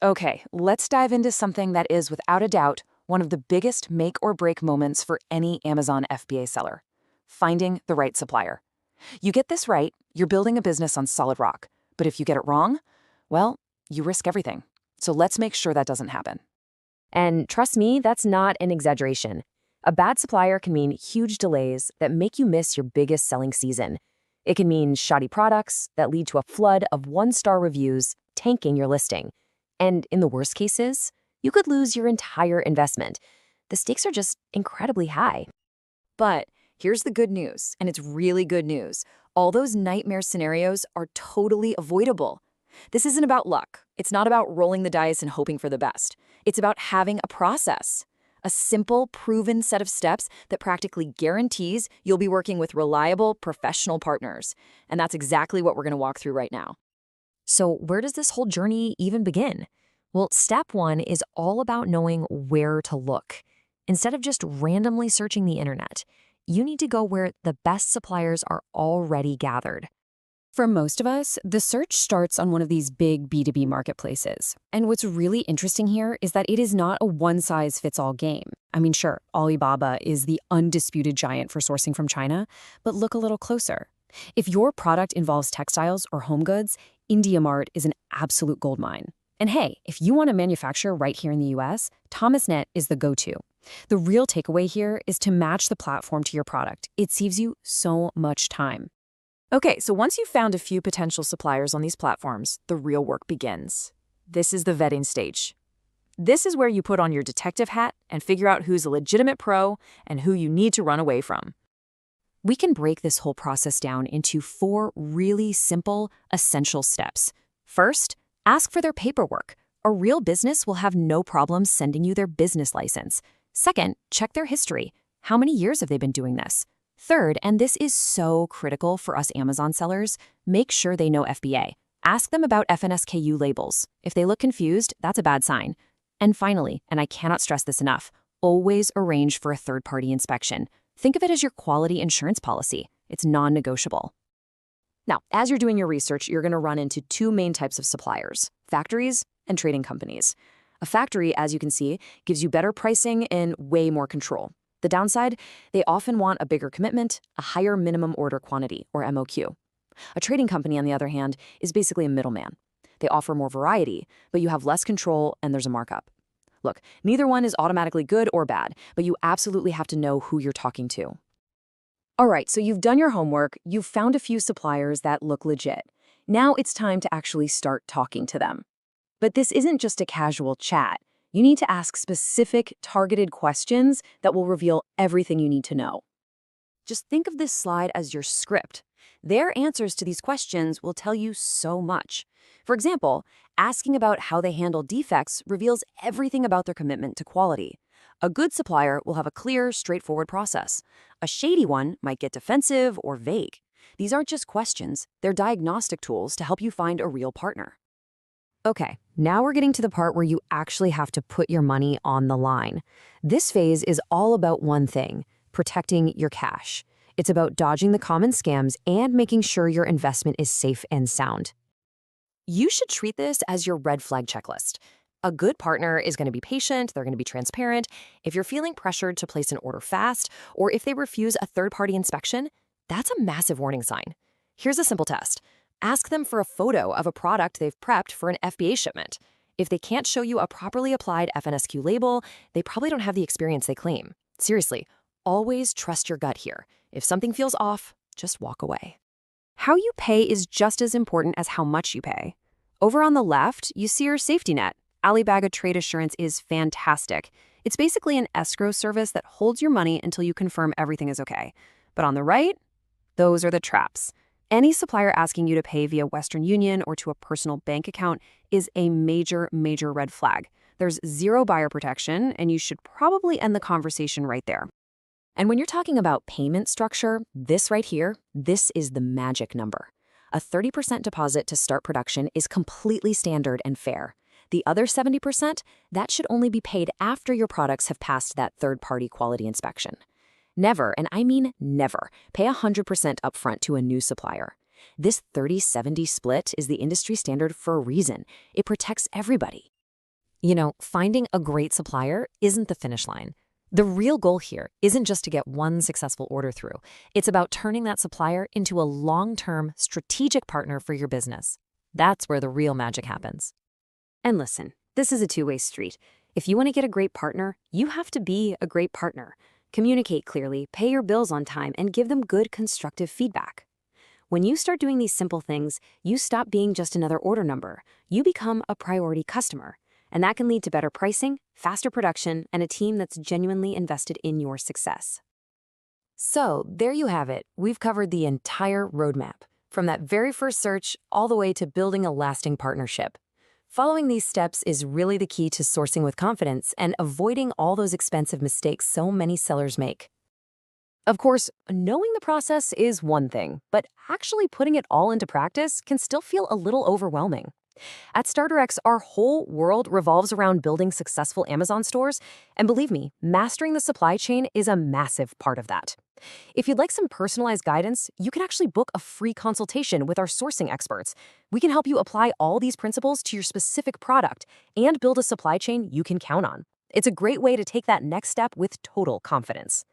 Okay, let's dive into something that is, without a doubt, one of the biggest make or break moments for any Amazon FBA seller: finding the right supplier. You get this right, you're building a business on solid rock. But if you get it wrong, well, you risk everything. So let's make sure that doesn't happen. And trust me, that's not an exaggeration. A bad supplier can mean huge delays that make you miss your biggest selling season. It can mean shoddy products that lead to a flood of one-star reviews, tanking your listing. And in the worst cases, you could lose your entire investment. The stakes are just incredibly high. But here's the good news, and it's really good news. All those nightmare scenarios are totally avoidable. This isn't about luck. It's not about rolling the dice and hoping for the best. It's about having a process. A simple, proven set of steps that practically guarantees you'll be working with reliable, professional partners. And that's exactly what we're going to walk through right now. So where does this whole journey even begin? Well, step one is all about knowing where to look. Instead of just randomly searching the internet, you need to go where the best suppliers are already gathered. For most of us, the search starts on one of these big B2B marketplaces. And what's really interesting here is that it is not a one-size-fits-all game. I mean, sure, Alibaba is the undisputed giant for sourcing from China, but look a little closer. If your product involves textiles or home goods, IndiaMART is an absolute goldmine. And hey, if you want to manufacture right here in the US, Thomasnet is the go-to. The real takeaway here is to match the platform to your product. It saves you so much time. Okay, so once you've found a few potential suppliers on these platforms, the real work begins. This is the vetting stage. This is where you put on your detective hat and figure out who's a legitimate pro and who you need to run away from. We can break this whole process down into 4 really simple, essential steps. First, ask for their paperwork. A real business will have no problem sending you their business license. Second, check their history. How many years have they been doing this? Third, and this is so critical for us Amazon sellers, make sure they know FBA. Ask them about FNSKU labels. If they look confused, that's a bad sign. And finally, and I cannot stress this enough, always arrange for a third-party inspection. Think of it as your quality insurance policy. It's non-negotiable. Now, as you're doing your research, you're going to run into 2 main types of suppliers: factories and trading companies. A factory, as you can see, gives you better pricing and way more control. The downside, they often want a bigger commitment, a higher minimum order quantity, or MOQ. A trading company, on the other hand, is basically a middleman. They offer more variety, but you have less control and there's a markup. Look, neither one is automatically good or bad, but you absolutely have to know who you're talking to. All right, so you've done your homework, you've found a few suppliers that look legit. Now it's time to actually start talking to them. But this isn't just a casual chat. You need to ask specific, targeted questions that will reveal everything you need to know. Just think of this slide as your script. Their answers to these questions will tell you so much. For example, asking about how they handle defects reveals everything about their commitment to quality. A good supplier will have a clear, straightforward process. A shady one might get defensive or vague. These aren't just questions, they're diagnostic tools to help you find a real partner. Okay, now we're getting to the part where you actually have to put your money on the line. This phase is all about one thing: protecting your cash. It's about dodging the common scams and making sure your investment is safe and sound. You should treat this as your red flag checklist. A good partner is going to be patient, they're going to be transparent. If you're feeling pressured to place an order fast, or if they refuse a third-party inspection, that's a massive warning sign. Here's a simple test. Ask them for a photo of a product they've prepped for an FBA shipment. If they can't show you a properly applied FNSQ label, they probably don't have the experience they claim. Seriously, always trust your gut here. If something feels off, just walk away. How you pay is just as important as how much you pay. Over on the left, you see your safety net. Alibaba Trade Assurance is fantastic. It's basically an escrow service that holds your money until you confirm everything is okay. But on the right, those are the traps. Any supplier asking you to pay via Western Union or to a personal bank account is a major, major red flag. There's zero buyer protection, and you should probably end the conversation right there. And when you're talking about payment structure, this right here, this is the magic number. A 30% deposit to start production is completely standard and fair. The other 70%, that should only be paid after your products have passed that third-party quality inspection. Never, and I mean never, pay 100% upfront to a new supplier. This 30-70 split is the industry standard for a reason. It protects everybody. Finding a great supplier isn't the finish line. The real goal here isn't just to get one successful order through. It's about turning that supplier into a long-term, strategic partner for your business. That's where the real magic happens. And listen, this is a two-way street. If you want to get a great partner, you have to be a great partner. Communicate clearly, pay your bills on time, and give them good, constructive feedback. When you start doing these simple things, you stop being just another order number. You become a priority customer. And that can lead to better pricing, faster production, and a team that's genuinely invested in your success. So, there you have it. We've covered the entire roadmap, from that very first search all the way to building a lasting partnership. Following these steps is really the key to sourcing with confidence and avoiding all those expensive mistakes so many sellers make. Of course, knowing the process is one thing, but actually putting it all into practice can still feel a little overwhelming. At StarterX, our whole world revolves around building successful Amazon stores, and believe me, mastering the supply chain is a massive part of that. If you'd like some personalized guidance, you can actually book a free consultation with our sourcing experts. We can help you apply all these principles to your specific product and build a supply chain you can count on. It's a great way to take that next step with total confidence.